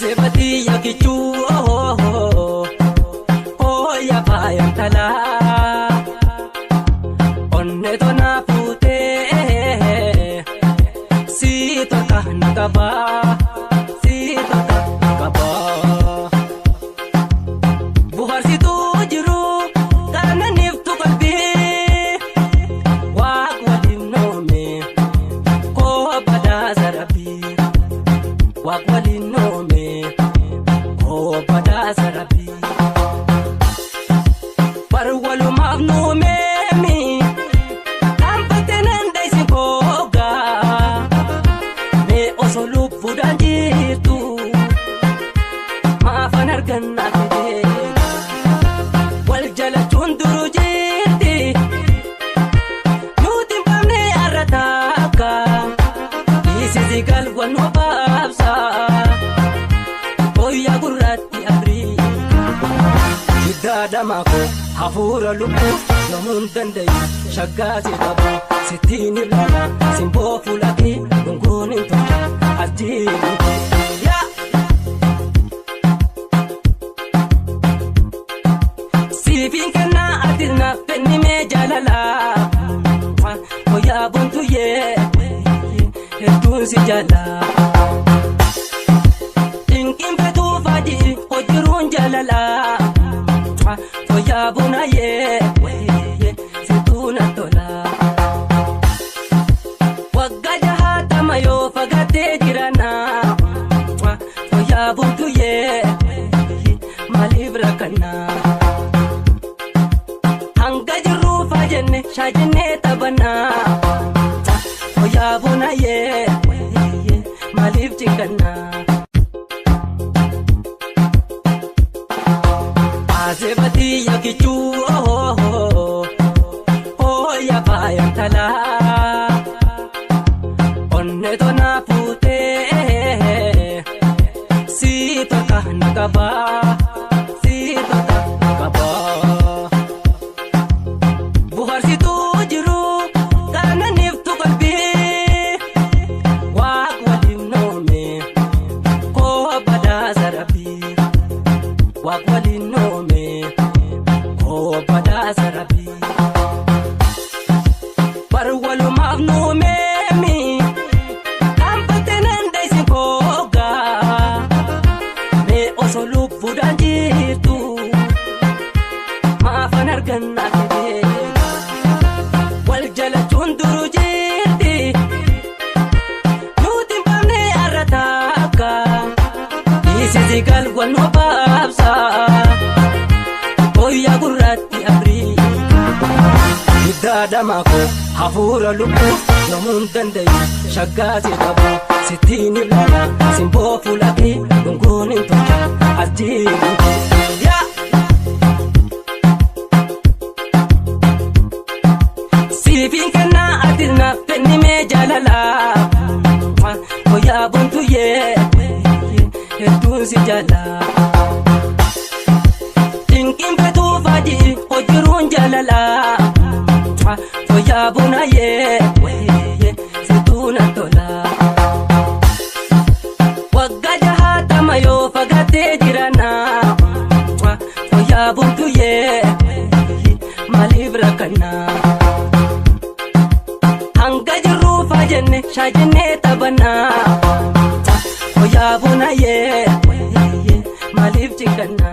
Azebati yakichu oh ya payantala onne tona pute si toka nakaba buhar si tu jiru karena niftu kalbi waq walim nome ko bada zarabi waq walim nome ko bada zarabi par walu mafnume mi kampatenan dai sikoga me osolu budanjitu maafanar gannate wal jala chunduru jirti nuti bamne arataka isizigal wano babsa oya gurati abri idadamako hafura lupu namun dandai shaggazi taba sitini lala simbo fulaki dungunin tocha ajini ya sifin kana adirna penni me jalala oya buntu ye hedun si jala inkin betu fadi hojirun jalala oya buna ye situna tola wagga jahata mayo fagate jirana oya buntu ye malibra kana hanga jiru fajenne shajenne tabana oya buna ye malib chikana azebati yakichu oh ya payantala onne tona pute si toka nakaba buhar si tu jiru karena niftu kalbi waq walim nome ko bada zarabi waq walim nome ko bada zarabi par walu mafnume mi kampatenan dai sikoga me osolu budanjitu maafanar gannate wal jala chunduru jirti nuti bamne arataka isizigal wano babsa oya gurati abri idadamako hafura lupu namun dandai shaggazi taba sitini lala simbo fulaki dungunin tocha ajini ya sifin kana adirna penni me jalala oya buntu ye hedun si jala inkin betu fadi hojirun jalala oya buna ye situna tola wagga jahata mayo fagate jirana oya buntu ye malibra kana hanga jiru fajenne shajenne tabana oya buna ye malib chikana